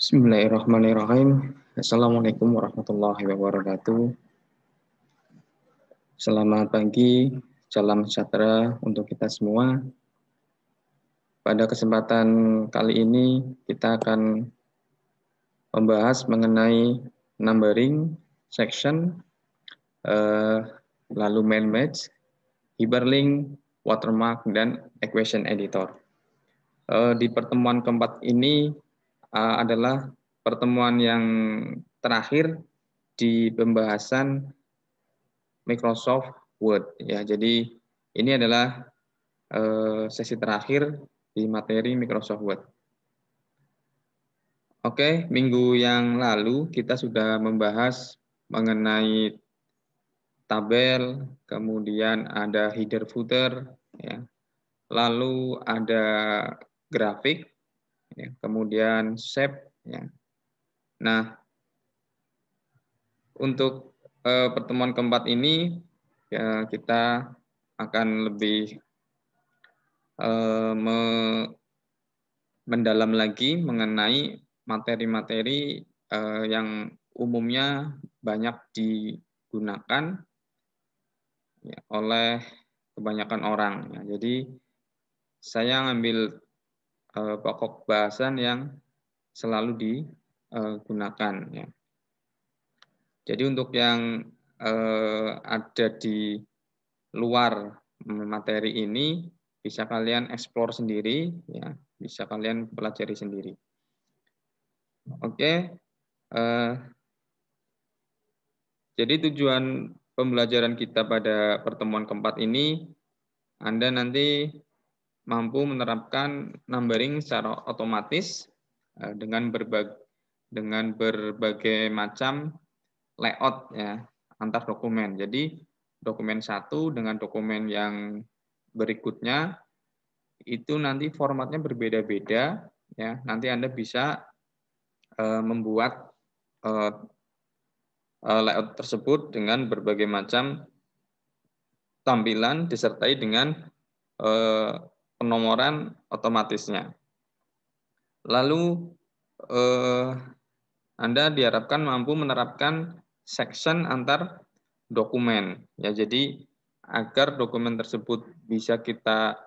Bismillahirrahmanirrahim. Assalamualaikum warahmatullahi wabarakatuh. Selamat pagi, salam sejahtera untuk kita semua. Pada kesempatan kali ini kita akan membahas mengenai numbering, section, lalu main match, hyperlink, watermark, dan equation editor. Di pertemuan keempat ini adalah pertemuan yang terakhir di pembahasan Microsoft Word ya. Jadi ini adalah sesi terakhir di materi Microsoft Word. Oke, minggu yang lalu kita sudah membahas mengenai tabel, kemudian ada header footer ya. Lalu ada grafik ya, kemudian shape ya. Nah, untuk pertemuan keempat ini ya, kita akan lebih mendalam lagi mengenai materi-materi yang umumnya banyak digunakan ya, oleh kebanyakan orang. Ya. Jadi saya ngambil pokok bahasan yang selalu digunakan. Ya. Jadi untuk yang ada di luar materi ini bisa kalian explore sendiri, ya, bisa kalian pelajari sendiri. Oke, jadi tujuan pembelajaran kita pada pertemuan keempat ini, Anda nanti mampu menerapkan numbering secara otomatis dengan berbagai macam layout ya antar dokumen. Jadi dokumen satu dengan dokumen yang berikutnya itu nanti formatnya berbeda-beda ya. Nanti Anda bisa membuat layout tersebut dengan berbagai macam tampilan disertai dengan penomoran otomatisnya. Lalu Anda diharapkan mampu menerapkan section antar dokumen ya. Jadi agar dokumen tersebut bisa kita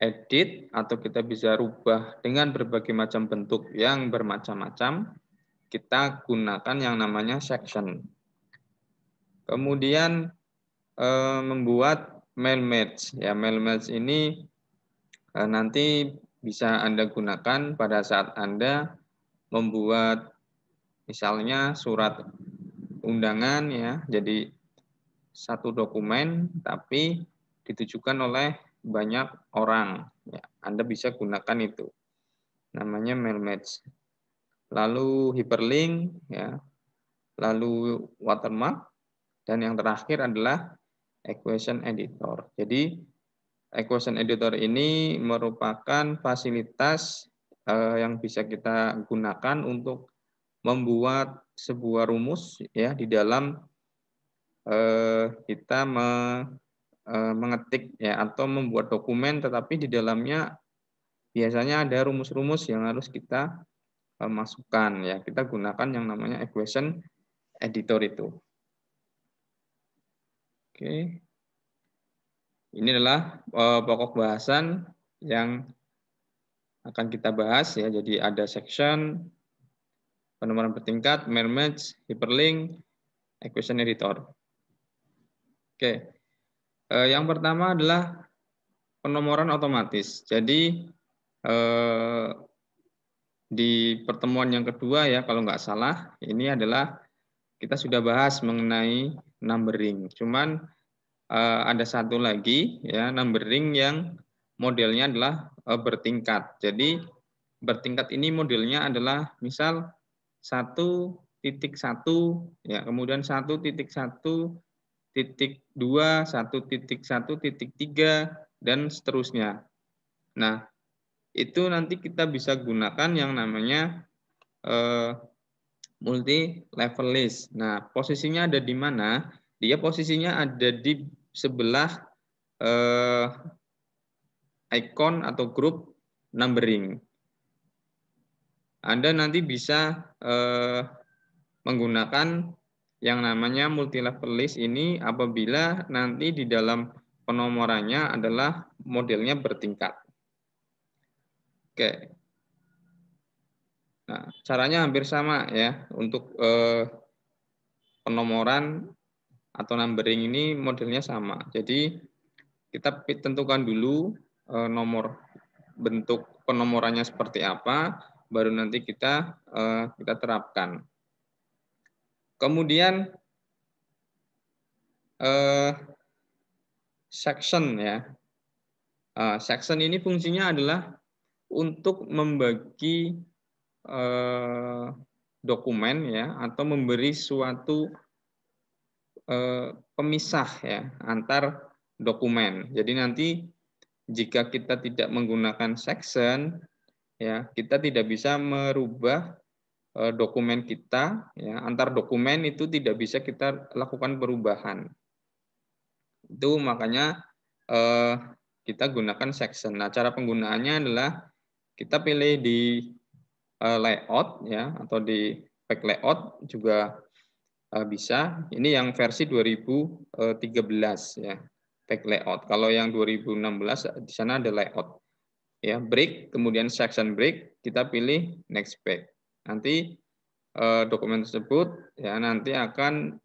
edit atau kita bisa rubah dengan berbagai macam bentuk yang bermacam-macam, kita gunakan yang namanya section. Kemudian membuat mail match ya. Mail match ini nanti bisa Anda gunakan pada saat Anda membuat misalnya surat undangan ya, jadi satu dokumen tapi ditujukan oleh banyak orang ya. Anda bisa gunakan itu, namanya mail match. Lalu hyperlink ya, lalu watermark, dan yang terakhir adalah equation editor. Jadi equation editor ini merupakan fasilitas yang bisa kita gunakan untuk membuat sebuah rumus ya di dalam kita mengetik ya atau membuat dokumen, tetapi di dalamnya biasanya ada rumus-rumus yang harus kita masukkan ya. Kita gunakan yang namanya equation editor itu. Oke. Ini adalah pokok bahasan yang akan kita bahas ya. Jadi ada section, penomoran bertingkat, mail match, hyperlink, equation editor. Oke. Yang pertama adalah penomoran otomatis. Jadi di pertemuan yang kedua ya kalau nggak salah, ini adalah kita sudah bahas mengenai numbering. Cuman ada satu lagi ya, numbering yang modelnya adalah bertingkat. Jadi bertingkat ini modelnya adalah misal 1.1 ya, kemudian 1.1.2, 1.1.3 dan seterusnya. Nah, itu nanti kita bisa gunakan yang namanya multi level list. Nah, posisinya ada di mana? Dia posisinya ada di sebelah icon atau grup numbering. Anda nanti bisa menggunakan yang namanya multi-level list ini apabila nanti di dalam penomorannya adalah modelnya bertingkat. Oke. Nah, caranya hampir sama ya untuk penomoran atau numbering ini modelnya sama. Jadi kita tentukan dulu nomor bentuk penomorannya seperti apa, baru nanti kita terapkan. Kemudian section ya. Section ini fungsinya adalah untuk membagi dokumen ya atau memberi suatu pemisah ya antar dokumen. Jadi nanti jika kita tidak menggunakan section ya kita tidak bisa merubah dokumen kita ya antar dokumen itu tidak bisa kita lakukan perubahan. Itu makanya kita gunakan section. Nah, cara penggunaannya adalah kita pilih di layout ya atau di pack layout juga bisa. Ini yang versi 2013 ya, pack layout. Kalau yang 2016 di sana ada layout. Ya, break, kemudian section break, kita pilih next pack. Nanti dokumen tersebut ya nanti akan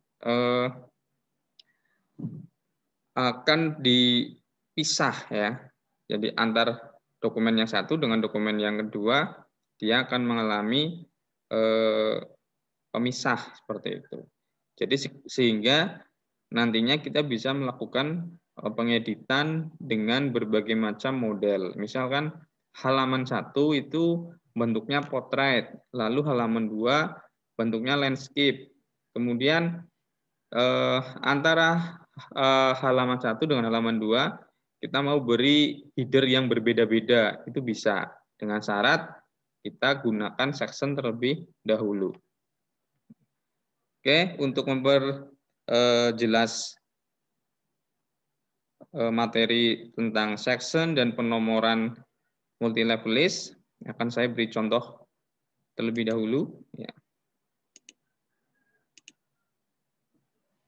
dipisah ya. Jadi antar dokumen yang satu dengan dokumen yang kedua dia akan mengalami pemisah seperti itu. Jadi sehingga nantinya kita bisa melakukan pengeditan dengan berbagai macam model. Misalkan halaman 1 itu bentuknya potret, lalu halaman 2 bentuknya landscape. Kemudian antara halaman 1 dengan halaman 2 kita mau beri header yang berbeda-beda, itu bisa dengan syarat kita gunakan section terlebih dahulu. Oke, untuk memperjelas materi tentang section dan penomoran multi-level list akan saya beri contoh terlebih dahulu. Ya.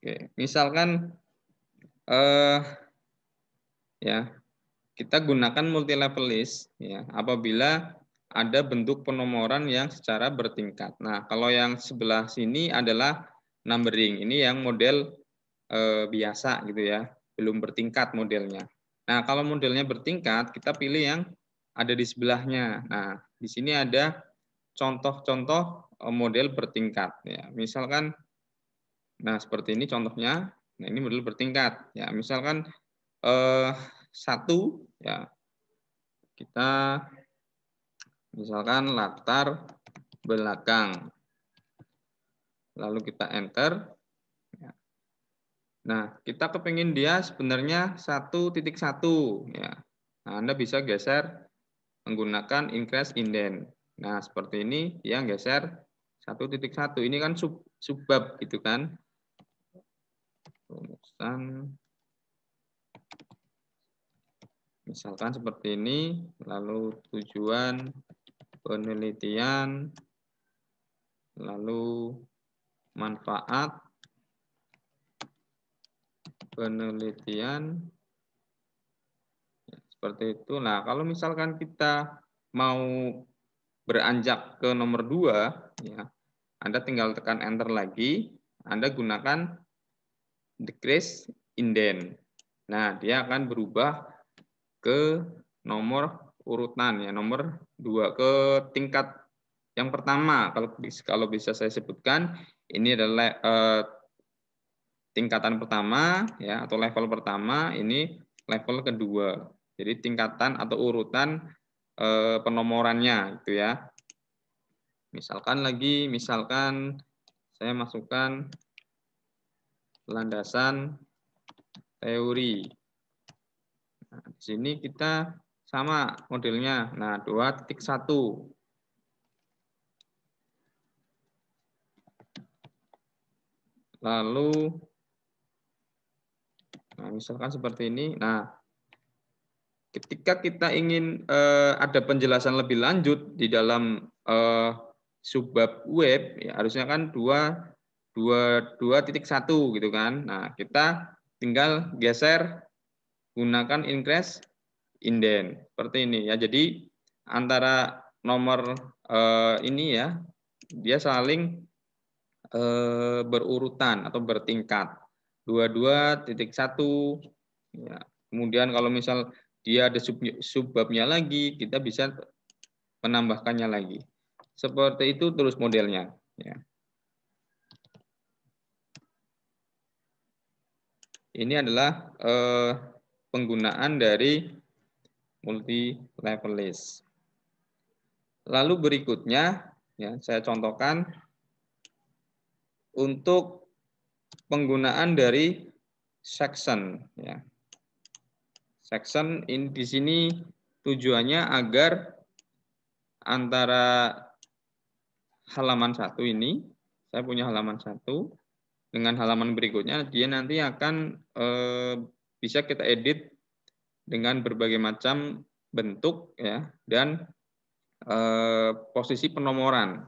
Oke, misalkan ya kita gunakan multi-level list ya apabila ada bentuk penomoran yang secara bertingkat. Nah, kalau yang sebelah sini adalah numbering. Ini yang model biasa gitu ya, belum bertingkat modelnya. Nah, kalau modelnya bertingkat, kita pilih yang ada di sebelahnya. Nah, di sini ada contoh-contoh model bertingkat. Ya, misalkan, nah seperti ini contohnya. Nah, ini model bertingkat. Ya, misalkan 1, ya kita misalkan latar belakang. Lalu kita enter. Nah, kita kepingin dia sebenarnya 1.1 ya. Nah, Anda bisa geser menggunakan increase indent. Nah, seperti ini dia geser 1.1. Ini kan subbab gitu kan. Rumusan misalkan seperti ini, lalu tujuan penelitian, lalu manfaat penelitian, seperti itu. Nah, kalau misalkan kita mau beranjak ke nomor 2, ya, Anda tinggal tekan enter lagi, Anda gunakan decrease indent. Nah, dia akan berubah ke nomor urutan ya, nomor 2 ke tingkat yang pertama. Kalau bisa saya sebutkan, ini adalah tingkatan pertama ya atau level pertama, ini level kedua. Jadi tingkatan atau urutan penomorannya gitu ya. Misalkan saya masukkan landasan teori. Nah, di sini kita sama modelnya. Nah, 2.1. Lalu nah, misalkan seperti ini. Nah, ketika kita ingin ada penjelasan lebih lanjut di dalam subbab web, ya harusnya kan 2.1 gitu kan. Nah, kita tinggal geser gunakan increase indent seperti ini ya. Jadi antara nomor ini ya, dia saling berurutan atau bertingkat. 22.1 ya. Kemudian kalau misal dia ada subbabnya lagi, kita bisa menambahkannya lagi. Seperti itu terus modelnya ya. Ini adalah penggunaan dari multi level list. Lalu berikutnya ya, saya contohkan untuk penggunaan dari section ya. Section ini di sini tujuannya agar antara halaman 1 ini, saya punya halaman 1 dengan halaman berikutnya, dia nanti akan bisa kita edit dengan berbagai macam bentuk ya, dan posisi penomoran.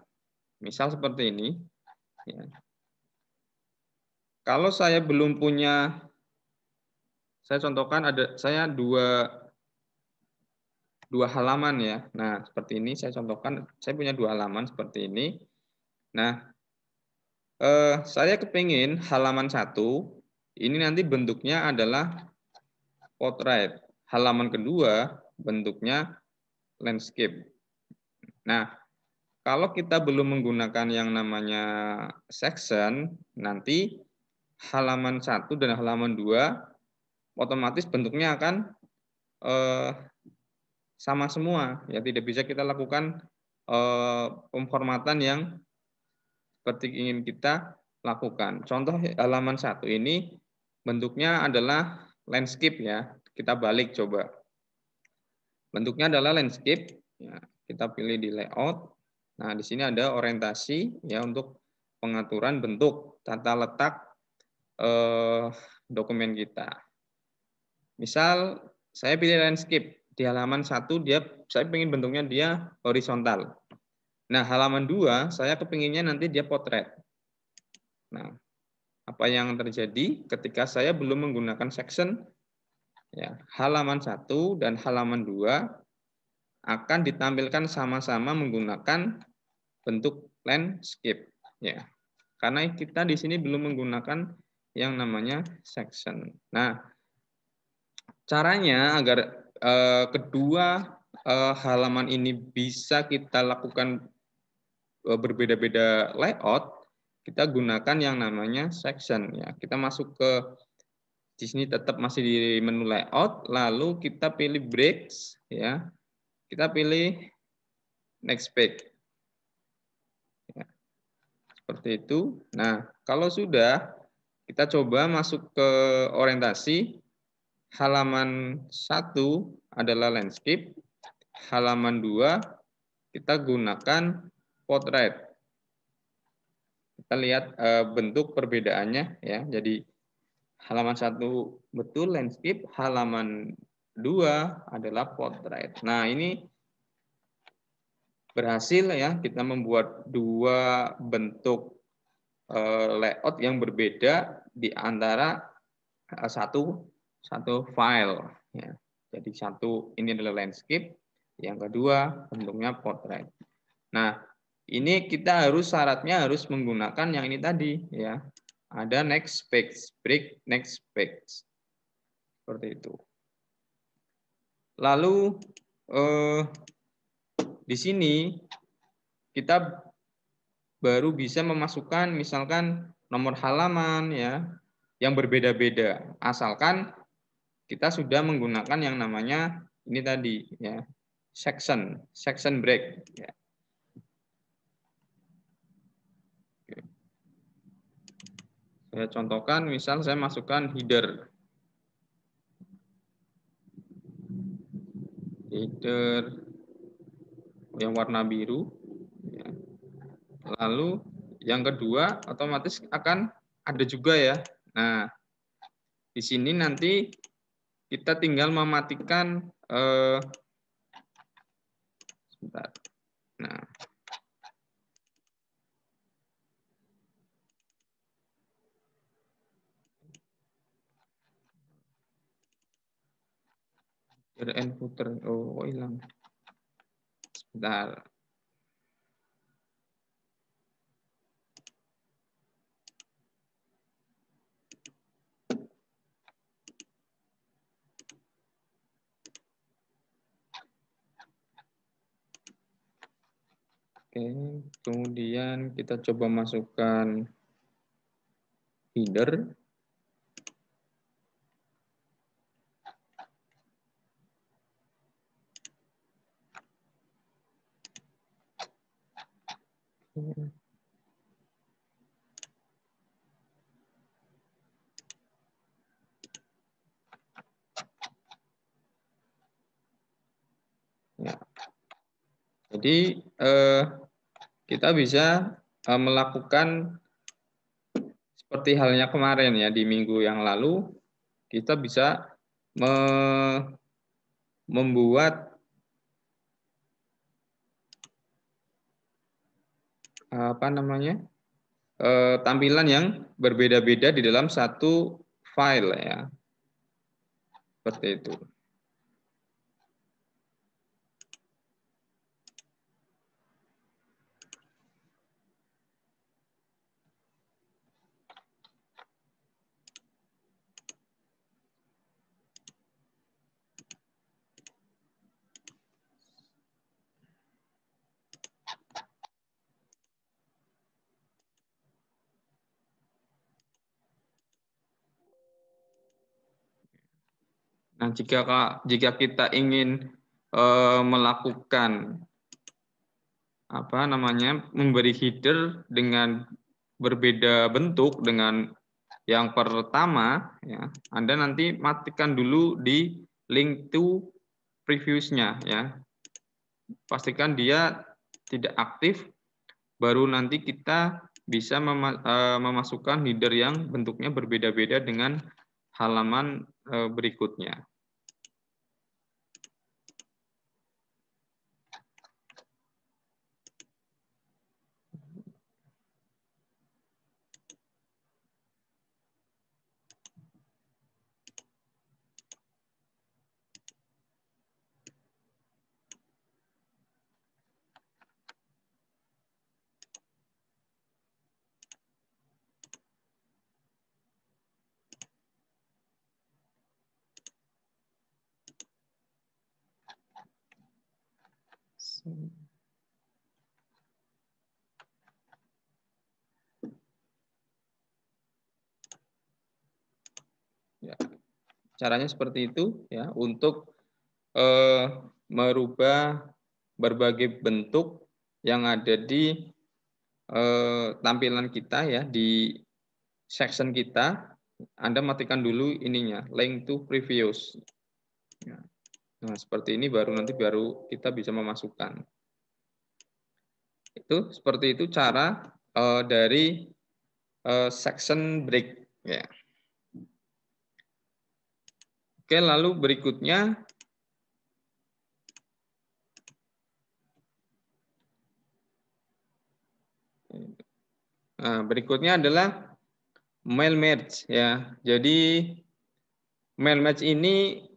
Misal seperti ini. Ya. Kalau saya belum punya, saya contohkan ada saya dua halaman ya. Nah seperti ini saya contohkan, saya punya 2 halaman seperti ini. Nah saya kepingin halaman 1 ini nanti bentuknya adalah portrait. Halaman kedua bentuknya landscape. Nah, kalau kita belum menggunakan yang namanya section, nanti halaman 1 dan halaman 2 otomatis bentuknya akan sama semua. Ya, tidak bisa kita lakukan pemformatan yang seperti ingin kita lakukan. Contoh halaman 1 ini bentuknya adalah landscape ya. Kita balik coba. Bentuknya adalah landscape. Ya, kita pilih di layout. Nah, di sini ada orientasi ya untuk pengaturan bentuk tata letak dokumen kita. Misal saya pilih landscape di halaman 1 saya ingin bentuknya dia horizontal. Nah, halaman 2 saya kepinginnya nanti dia potret. Nah, apa yang terjadi ketika saya belum menggunakan section? Ya, halaman 1 dan halaman 2 akan ditampilkan sama-sama menggunakan bentuk landscape. Ya, karena kita di sini belum menggunakan yang namanya section. Nah, caranya agar kedua halaman ini bisa kita lakukan berbeda-beda layout, kita gunakan yang namanya section ya. Kita masuk ke di sini tetap masih di menu layout, lalu kita pilih breaks ya. Kita pilih next page. Ya. Seperti itu. Nah, kalau sudah kita coba masuk ke orientasi. Halaman 1 adalah landscape, halaman 2 kita gunakan portrait. Kita lihat bentuk perbedaannya ya. Jadi halaman 1 betul landscape, halaman 2 adalah portrait. Nah, ini berhasil ya kita membuat 2 bentuk layout yang berbeda di antara satu file ya. Jadi satu ini adalah landscape, yang kedua bentuknya portrait. Nah, ini kita syaratnya harus menggunakan yang ini tadi ya. Ada next page, break next page. Seperti itu. Lalu di sini kita baru bisa memasukkan misalkan nomor halaman ya yang berbeda-beda, asalkan kita sudah menggunakan yang namanya ini tadi ya, section break ya. Saya contohkan, misal saya masukkan header yang warna biru ya. Lalu yang kedua otomatis akan ada juga ya. Nah, di sini nanti kita tinggal mematikan sebentar. Nah, komputer. Oh, hilang. Sebentar. Oke, kemudian kita coba masukkan header. Ya. Jadi kita bisa melakukan seperti halnya kemarin ya, di minggu yang lalu kita bisa membuat tampilan yang berbeda-beda di dalam satu file ya, seperti itu. Nah, jika kita ingin melakukan memberi header dengan berbeda bentuk dengan yang pertama, ya, Anda nanti matikan dulu di link to previews-nya, ya. Pastikan dia tidak aktif, baru nanti kita bisa memasukkan header yang bentuknya berbeda-beda dengan halaman berikutnya. Ya, caranya seperti itu ya, untuk merubah berbagai bentuk yang ada di tampilan kita ya, di section kita. Anda matikan dulu ininya, link to previews. Nah, seperti ini baru kita bisa memasukkan. Itu seperti itu cara dari section break ya. Oke, lalu berikutnya adalah mail merge ya. Jadi mail merge ini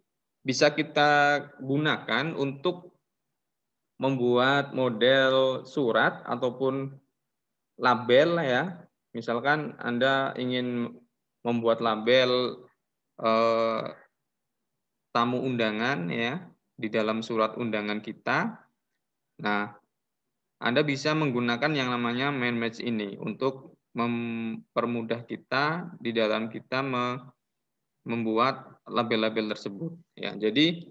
bisa kita gunakan untuk membuat model surat ataupun label ya. Misalkan Anda ingin membuat label tamu undangan ya di dalam surat undangan kita. Nah, Anda bisa menggunakan yang namanya mail merge ini untuk mempermudah kita di dalam kita membuat label-label tersebut ya. Jadi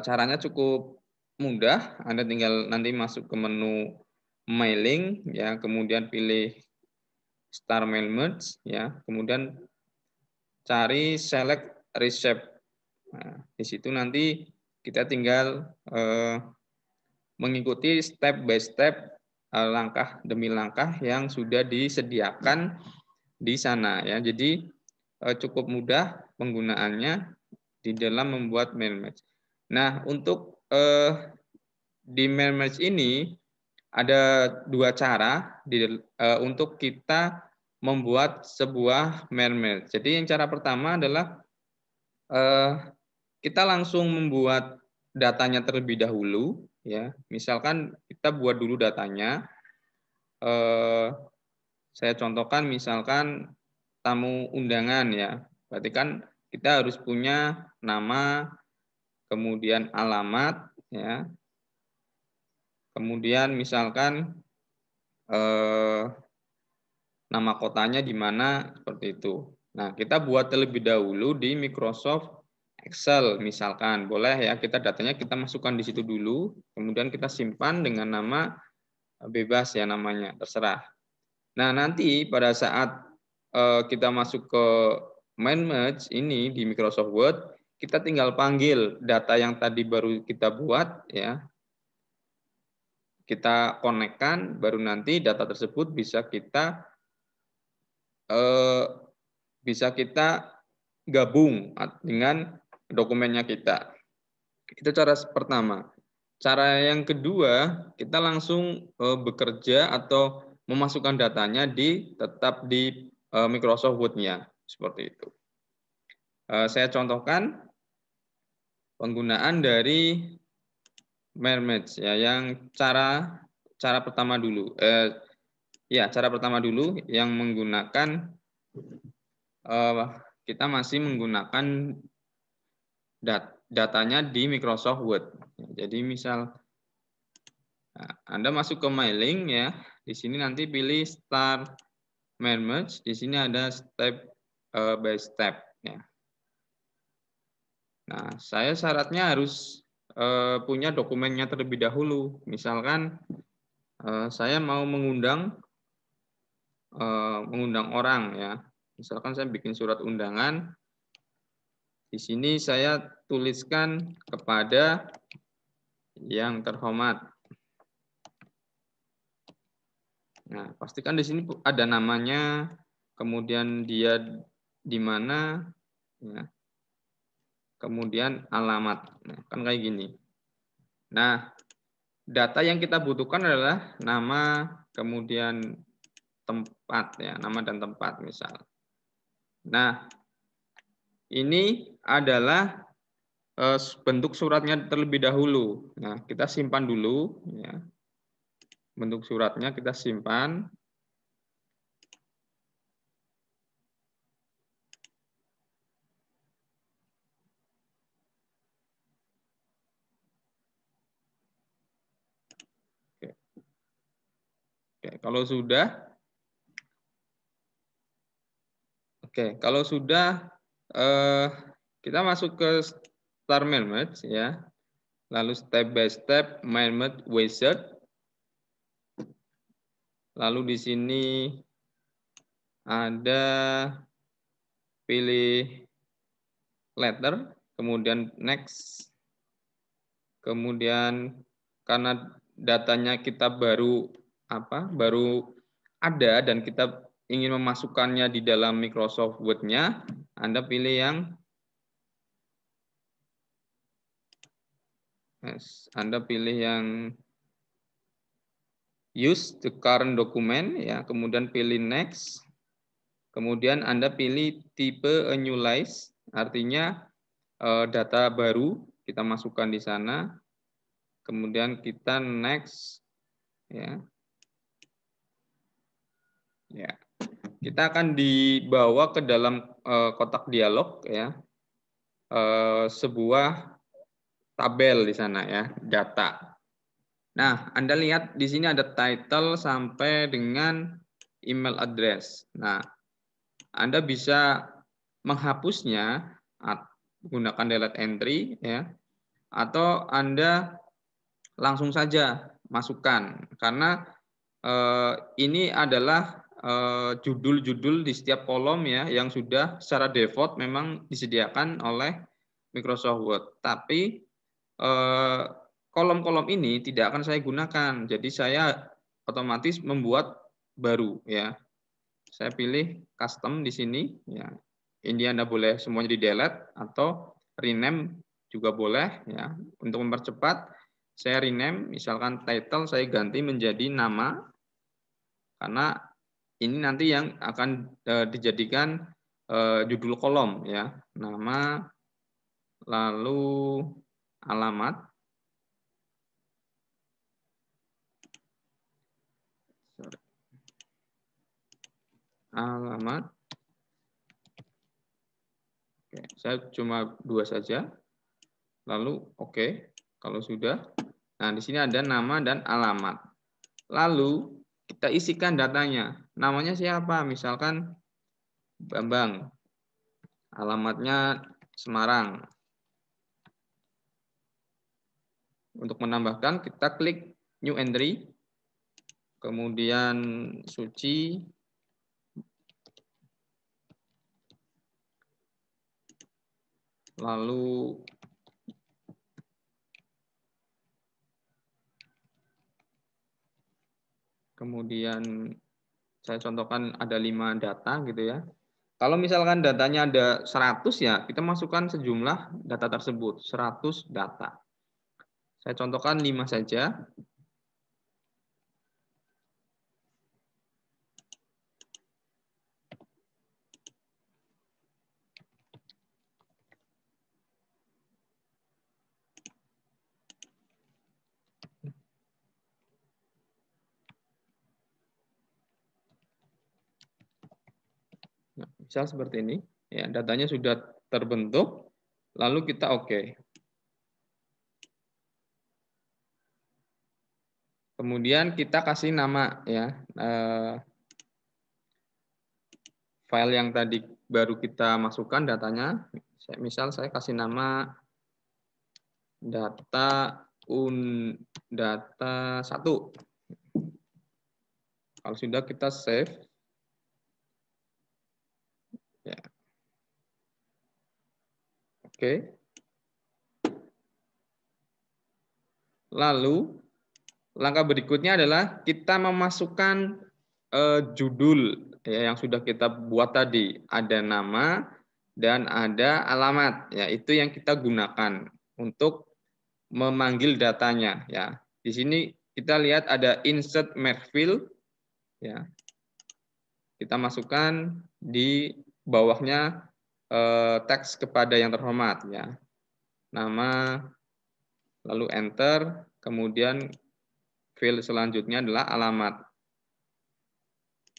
caranya cukup mudah. Anda tinggal nanti masuk ke menu mailing ya, kemudian pilih start mail merge ya, kemudian cari select reshape. Nah, di situ nanti kita tinggal mengikuti step by step, langkah demi langkah yang sudah disediakan di sana ya. Jadi cukup mudah penggunaannya di dalam membuat mail merge. Nah, untuk di mail merge ini ada dua cara untuk kita membuat sebuah mail merge. Jadi yang cara pertama adalah kita langsung membuat datanya terlebih dahulu, ya. Misalkan kita buat dulu datanya. Saya contohkan misalkan tamu undangan ya. Berarti kan kita harus punya nama, kemudian alamat, ya. Kemudian misalkan nama kotanya di mana, seperti itu. Nah, kita buat terlebih dahulu di Microsoft Excel misalkan. Boleh ya, kita datanya kita masukkan di situ dulu, kemudian kita simpan dengan nama bebas ya namanya, terserah. Nah, nanti pada saat kita masuk ke main merge ini di Microsoft Word, kita tinggal panggil data yang tadi baru kita buat ya. Kita konekkan, baru nanti data tersebut bisa kita gabung dengan dokumennya kita. Itu cara pertama. Cara yang kedua, kita langsung bekerja atau memasukkan datanya tetap di Microsoft Word-nya, seperti itu. Saya contohkan penggunaan dari Merge ya, yang cara pertama dulu. Cara pertama dulu yang menggunakan kita masih menggunakan datanya di Microsoft Word. Jadi misal Anda masuk ke mailing ya, di sini nanti pilih Start Merge, di sini ada step by step ya. Nah, saya syaratnya harus punya dokumennya terlebih dahulu. Misalkan saya mau mengundang orang ya. Misalkan saya bikin surat undangan. Di sini saya tuliskan kepada yang terhormat. Nah, pastikan di sini ada namanya, kemudian dia di mana, ya. Kemudian alamat. Nah, kan kayak gini. Nah, data yang kita butuhkan adalah nama, kemudian tempat ya, nama dan tempat misal. Nah, ini adalah bentuk suratnya terlebih dahulu. Nah, kita simpan dulu ya. Bentuk suratnya kita simpan. Oke, kalau sudah kita masuk ke Start Merge ya. Lalu step by step Merge wizard. Lalu di sini ada pilih letter, kemudian next. Kemudian karena datanya kita baru ada dan kita ingin memasukkannya di dalam Microsoft Word-nya, Anda pilih yang use the current document ya, kemudian pilih next. Kemudian Anda pilih tipe annualize, artinya data baru kita masukkan di sana. Kemudian kita next ya. Ya. Kita akan dibawa ke dalam kotak dialog ya. Sebuah tabel di sana ya, data. Nah, Anda lihat di sini ada title sampai dengan email address. Nah, Anda bisa menghapusnya menggunakan delete entry ya, atau Anda langsung saja masukkan karena ini adalah judul-judul di setiap kolom ya yang sudah secara default memang disediakan oleh Microsoft Word. Tapi kolom-kolom ini tidak akan saya gunakan. Jadi saya otomatis membuat baru ya. Saya pilih custom di sini ya. Ini Anda boleh semuanya di-delete atau rename juga boleh ya. Untuk mempercepat saya rename misalkan title saya ganti menjadi nama karena ini nanti yang akan dijadikan judul kolom ya. Nama lalu alamat, alamat. Oke, saya cuma 2 saja. Lalu oke, kalau sudah. Nah, di sini ada nama dan alamat. Lalu kita isikan datanya. Namanya siapa? Misalkan Bambang. Alamatnya Semarang. Untuk menambahkan, kita klik New Entry. Kemudian Suci. Lalu kemudian saya contohkan ada 5 data gitu ya. Kalau misalkan datanya ada 100 ya, kita masukkan sejumlah data tersebut, 100 data. Saya contohkan 5 saja. Nah, misal seperti ini, ya datanya sudah terbentuk, lalu kita oke. Kemudian kita kasih nama ya, file yang tadi baru kita masukkan datanya. Misal saya kasih nama data 1. Kalau sudah kita save. Ya. Oke. Lalu langkah berikutnya adalah kita memasukkan judul ya, yang sudah kita buat tadi. Ada nama dan ada alamat. Ya, itu yang kita gunakan untuk memanggil datanya. Ya, di sini kita lihat ada insert merge field. Ya, kita masukkan di bawahnya teks kepada yang terhormat. Ya, nama, lalu enter, kemudian field selanjutnya adalah alamat.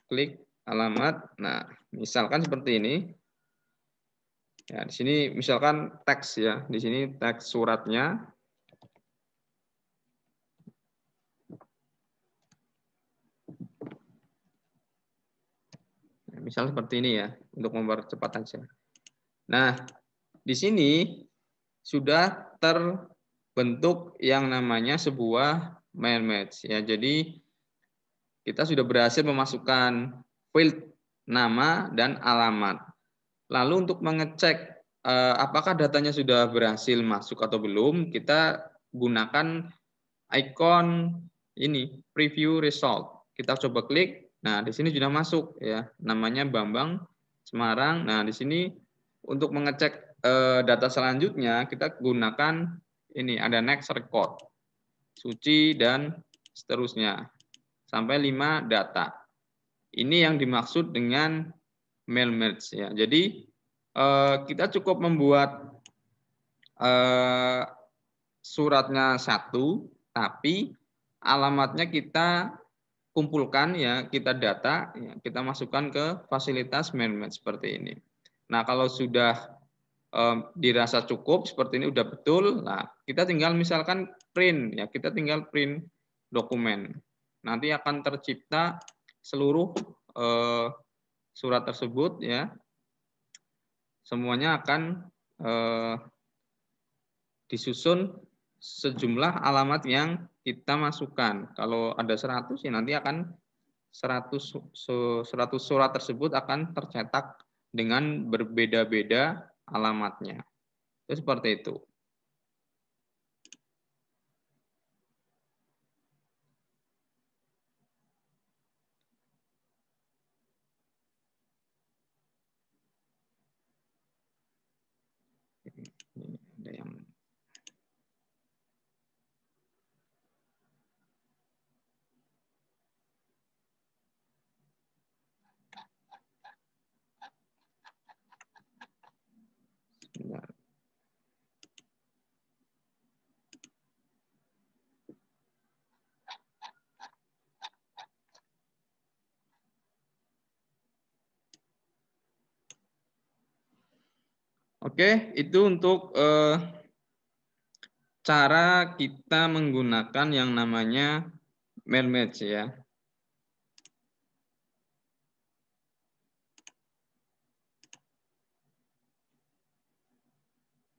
Klik alamat. Nah, misalkan seperti ini. Ya, di sini misalkan teks ya. Di sini teks suratnya. Misal seperti ini ya, untuk mempercepat aja. Nah, di sini sudah terbentuk yang namanya sebuah mail match ya. Jadi kita sudah berhasil memasukkan field nama dan alamat. Lalu untuk mengecek apakah datanya sudah berhasil masuk atau belum, kita gunakan ikon ini preview result. Kita coba klik. Nah, di sini sudah masuk ya. Namanya Bambang Semarang. Nah, di sini untuk mengecek data selanjutnya kita gunakan ini ada next record. Suci dan seterusnya. Sampai 5 data. Ini yang dimaksud dengan mail merge ya. Jadi kita cukup membuat suratnya 1, tapi alamatnya kita kumpulkan ya, kita data, ya, kita masukkan ke fasilitas mail merge seperti ini. Nah, kalau sudah dirasa cukup seperti ini udah betul, nah kita tinggal misalkan print ya, kita tinggal print dokumen. Nanti akan tercipta seluruh surat tersebut ya. Semuanya akan disusun sejumlah alamat yang kita masukkan. Kalau ada 100 ya nanti akan 100 surat tersebut akan tercetak dengan berbeda-beda alamatnya. Itu seperti itu. Ini ada yang sebentar. Oke, itu untuk cara kita menggunakan yang namanya mail match ya.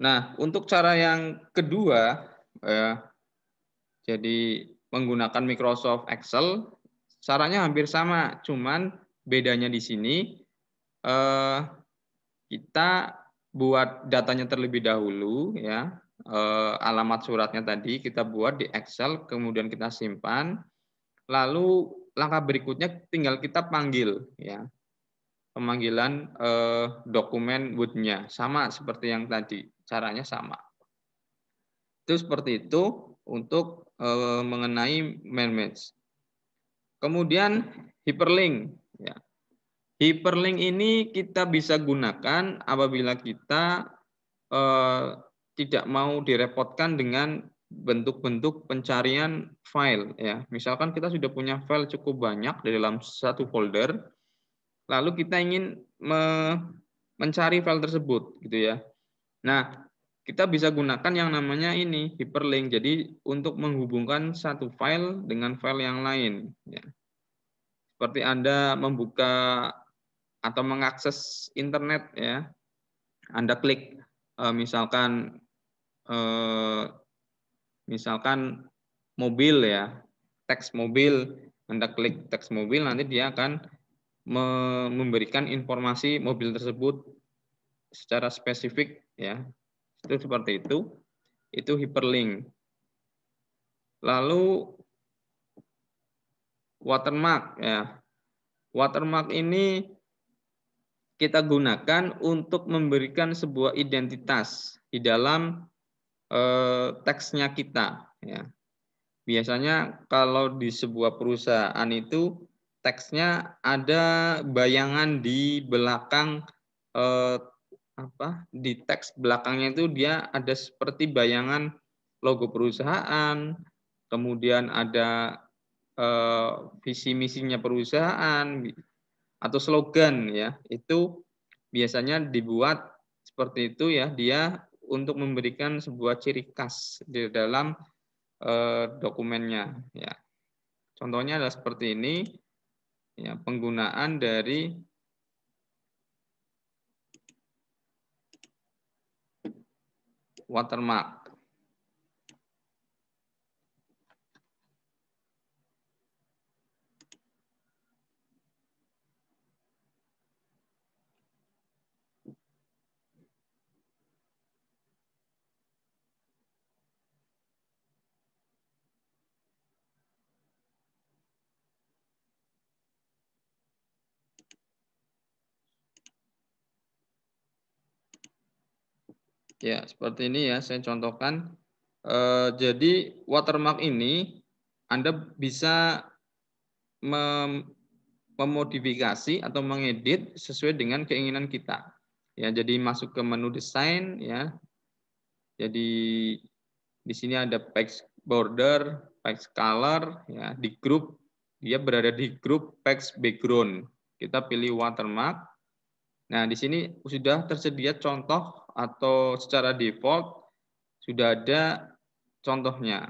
Nah, untuk cara yang kedua, jadi menggunakan Microsoft Excel, caranya hampir sama, cuman bedanya di sini kita buat datanya terlebih dahulu ya, alamat suratnya tadi kita buat di Excel, kemudian kita simpan, lalu langkah berikutnya tinggal kita panggil ya, pemanggilan dokumen Word-nya sama seperti yang tadi, caranya sama. Itu seperti itu untuk mengenai mail match. Kemudian hyperlink ya. Hyperlink ini kita bisa gunakan apabila kita tidak mau direpotkan dengan bentuk-bentuk pencarian file ya. Misalkan kita sudah punya file cukup banyak di dalam satu folder, lalu kita ingin mencari file tersebut gitu ya. Nah, kita bisa gunakan yang namanya ini hyperlink. Jadi untuk menghubungkan satu file dengan file yang lain ya. Seperti Anda membuka atau mengakses internet ya, Anda klik misalkan mobil ya, teks mobil, Anda klik teks mobil, nanti dia akan memberikan informasi mobil tersebut secara spesifik ya. Itu seperti itu hyperlink. Lalu watermark ya. Watermark ini kita gunakan untuk memberikan sebuah identitas di dalam teksnya kita ya. Biasanya kalau di sebuah perusahaan itu teksnya ada bayangan di belakang di teks belakangnya itu dia ada seperti bayangan logo perusahaan, kemudian ada visi misinya perusahaan atau slogan ya. Itu biasanya dibuat seperti itu ya, dia untuk memberikan sebuah ciri khas di dalam dokumennya ya. Contohnya adalah seperti ini ya, penggunaan dari watermark. Ya, seperti ini ya, saya contohkan. Jadi watermark ini Anda bisa memodifikasi atau mengedit sesuai dengan keinginan kita. Ya, jadi masuk ke menu desain ya. Jadi di sini ada page border, page color ya, di grup dia berada di grup page background. Kita pilih watermark. Nah, di sini sudah tersedia contoh atau secara default sudah ada contohnya.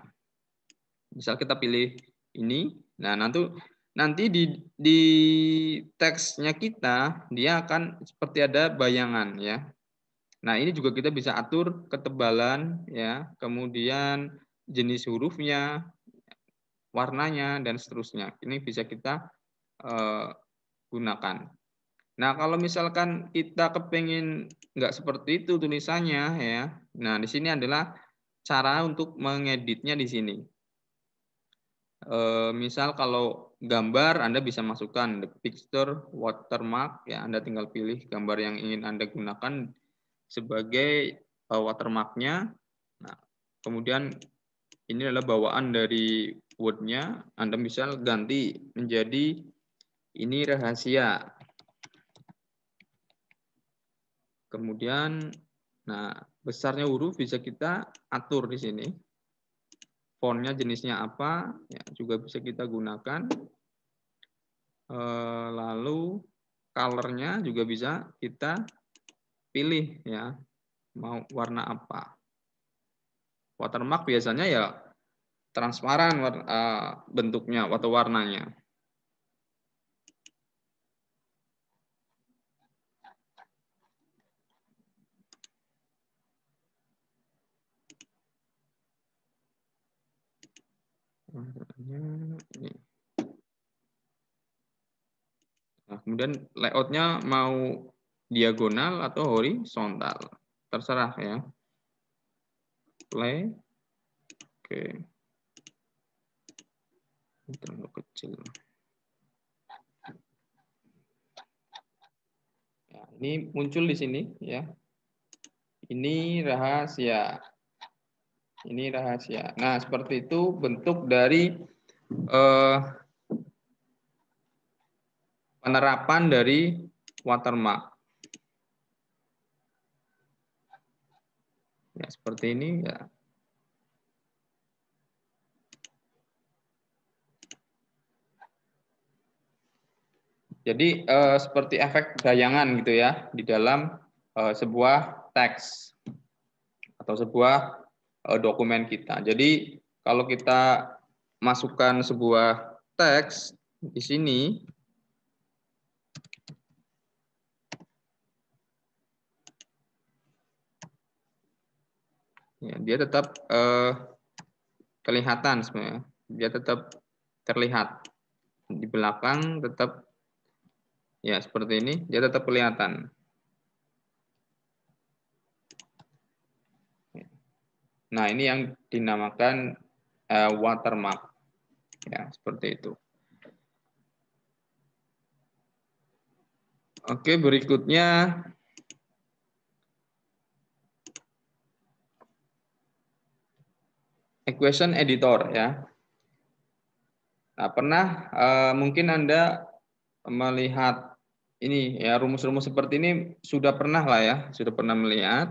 Misal kita pilih ini, nah nanti di teksnya kita dia akan seperti ada bayangan ya. Nah, ini juga kita bisa atur ketebalan ya, kemudian jenis hurufnya, warnanya dan seterusnya. Ini bisa kita gunakan. Nah, kalau misalkan kita kepingin nggak seperti itu tulisannya ya. Nah, di sini adalah cara untuk mengeditnya di sini. Misal kalau gambar Anda bisa masukkan the picture watermark ya, Anda tinggal pilih gambar yang ingin Anda gunakan sebagai watermark-nya. Nah, kemudian ini adalah bawaan dari Word-nya, Anda bisa ganti menjadi ini rahasia. Kemudian nah, besarnya huruf bisa kita atur di sini. Fontnya jenisnya apa ya, juga bisa kita gunakan. Lalu color-nya juga bisa kita pilih ya. Mau warna apa? Watermark biasanya ya transparan bentuknya atau warnanya. Ini. Nah, kemudian layoutnya mau diagonal atau horizontal, terserah ya. Play, oke, terlalu kecil. Ya, ini muncul di sini ya. Ini rahasia. Ini rahasia. Nah, seperti itu bentuk dari penerapan dari watermark. Ya, seperti ini ya. Jadi seperti efek bayangan gitu ya di dalam sebuah teks atau sebuah dokumen kita. Jadi kalau kita masukkan sebuah teks di sini, ya, dia tetap kelihatan sebenarnya. Dia tetap terlihat di belakang, tetap ya seperti ini. Dia tetap kelihatan. Nah, ini yang dinamakan watermark. Ya, seperti itu. Oke, berikutnya equation editor ya. Nah, pernah mungkin Anda melihat ini ya rumus-rumus seperti ini sudah pernah lah ya, sudah pernah melihat.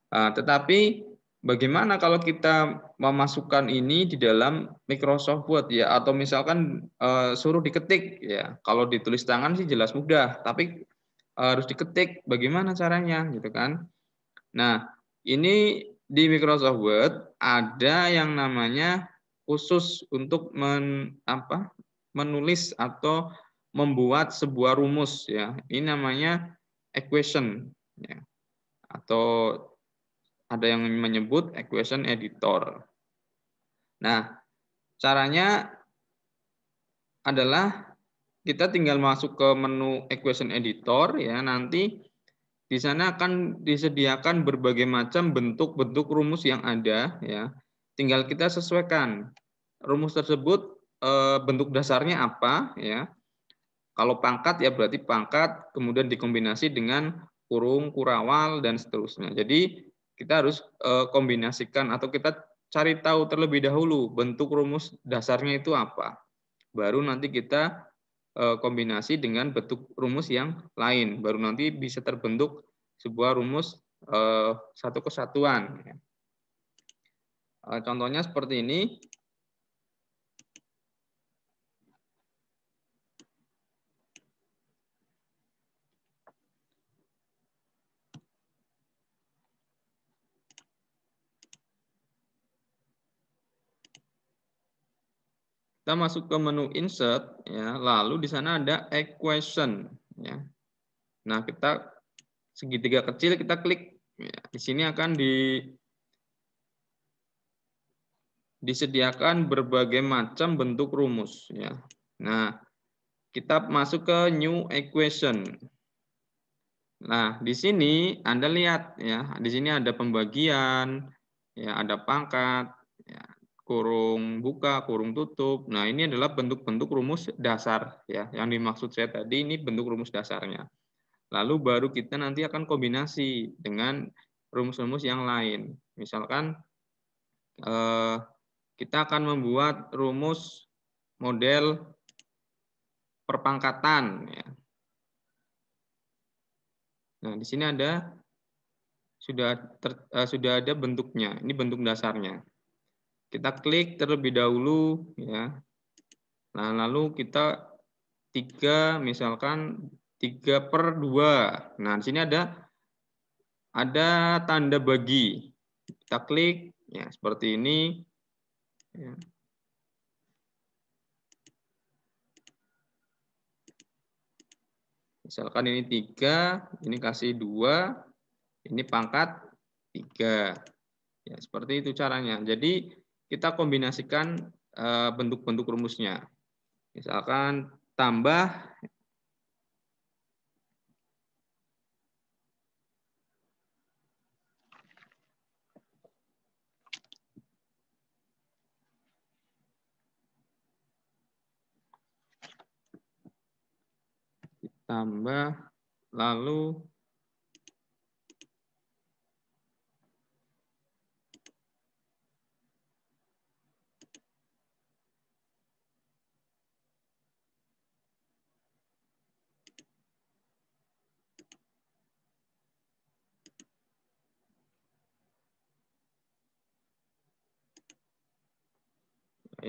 Tetapi bagaimana kalau kita memasukkan ini di dalam Microsoft Word ya, atau misalkan suruh diketik ya. Kalau ditulis tangan sih jelas mudah, tapi harus diketik. Bagaimana caranya gitu kan? Nah, ini di Microsoft Word ada yang namanya khusus untuk menulis atau membuat sebuah rumus ya. Ini namanya equation ya. Atau ada yang menyebut equation editor. Nah, caranya adalah kita tinggal masuk ke menu equation editor ya, nanti di sana akan disediakan berbagai macam bentuk-bentuk rumus yang ada ya. Tinggal kita sesuaikan rumus tersebut bentuk dasarnya apa ya. Kalau pangkat ya berarti pangkat kemudian dikombinasi dengan kurung, kurawal dan seterusnya. Jadi kita harus kombinasikan atau kita cari tahu terlebih dahulu bentuk rumus dasarnya itu apa. Baru nanti kita kombinasi dengan bentuk rumus yang lain. Baru nanti bisa terbentuk sebuah rumus satu kesatuan. Contohnya seperti ini. Kita masuk ke menu insert, ya, lalu di sana ada equation. Ya. Nah, kita segitiga kecil kita klik. Ya, di sini akan disediakan berbagai macam bentuk rumus. Ya. Nah, kita masuk ke new equation. Nah, di sini Anda lihat ya, di sini ada pembagian, ya, ada pangkat, ya, kurung buka, kurung tutup. Nah, ini adalah bentuk-bentuk rumus dasar ya, yang dimaksud saya tadi ini bentuk rumus dasarnya. Lalu baru kita nanti akan kombinasi dengan rumus-rumus yang lain. Misalkan kita akan membuat rumus model perpangkatan ya. Nah, di sini ada sudah ada bentuknya. Ini bentuk dasarnya. Kita klik terlebih dahulu ya. Nah, lalu kita misalkan 3/2. Nah, di sini ada tanda bagi. Kita klik, ya seperti ini. Ya. Misalkan ini 3, ini kasih 2, ini pangkat 3. Ya, seperti itu caranya. Jadi kita kombinasikan bentuk-bentuk rumusnya. Misalkan tambah lalu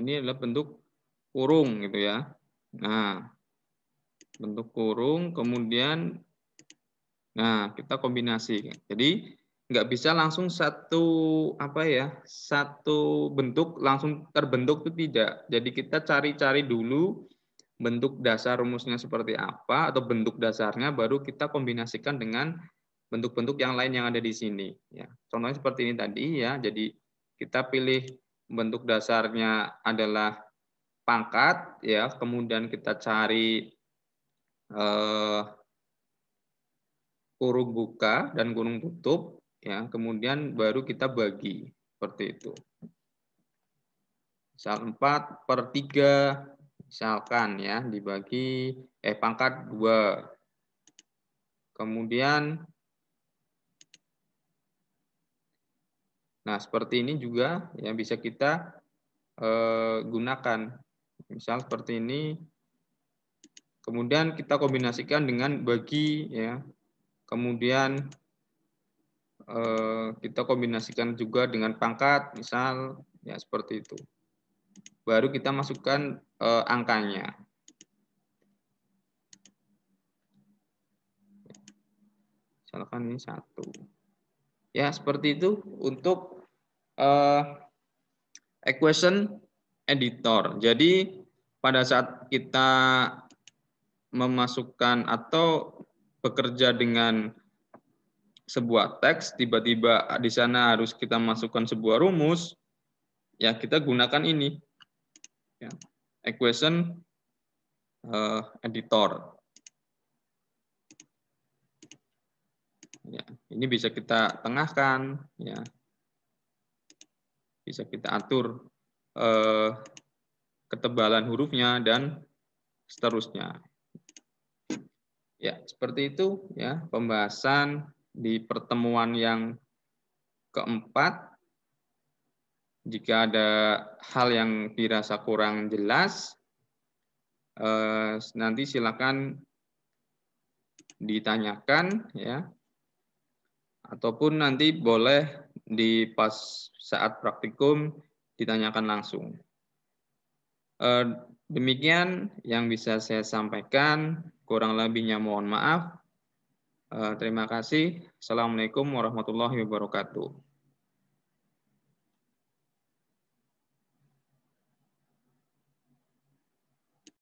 ini adalah bentuk kurung gitu ya. Nah, bentuk kurung kemudian kita kombinasi. Jadi nggak bisa langsung satu bentuk langsung terbentuk itu tidak. Jadi kita cari-cari dulu bentuk dasar rumusnya seperti apa atau bentuk dasarnya, baru kita kombinasikan dengan bentuk-bentuk yang lain yang ada di sini. Ya, contohnya seperti ini tadi ya. Jadi kita pilih bentuk dasarnya adalah pangkat ya, kemudian kita cari kurung buka dan kurung tutup ya, kemudian baru kita bagi seperti itu. Misal 4/3 misalkan ya, dibagi pangkat 2. Kemudian seperti ini juga yang bisa kita gunakan. Misal seperti ini. Kemudian kita kombinasikan dengan bagi ya. Kemudian kita kombinasikan juga dengan pangkat, misal ya seperti itu. Baru kita masukkan angkanya. Misalkan ini 1. Ya, seperti itu untuk equation editor. Jadi pada saat kita memasukkan atau bekerja dengan sebuah teks, tiba-tiba di sana harus kita masukkan sebuah rumus, ya kita gunakan ini, ya, equation editor. Ya, ini bisa kita tengahkan, ya, bisa kita atur ketebalan hurufnya dan seterusnya. Ya, seperti itu ya pembahasan di pertemuan yang keempat. Jika ada hal yang dirasa kurang jelas, nanti silakan ditanyakan ya, ataupun nanti boleh di pas saat praktikum ditanyakan langsung. Demikian yang bisa saya sampaikan, kurang lebihnya mohon maaf. Terima kasih. Assalamualaikum warahmatullahi wabarakatuh.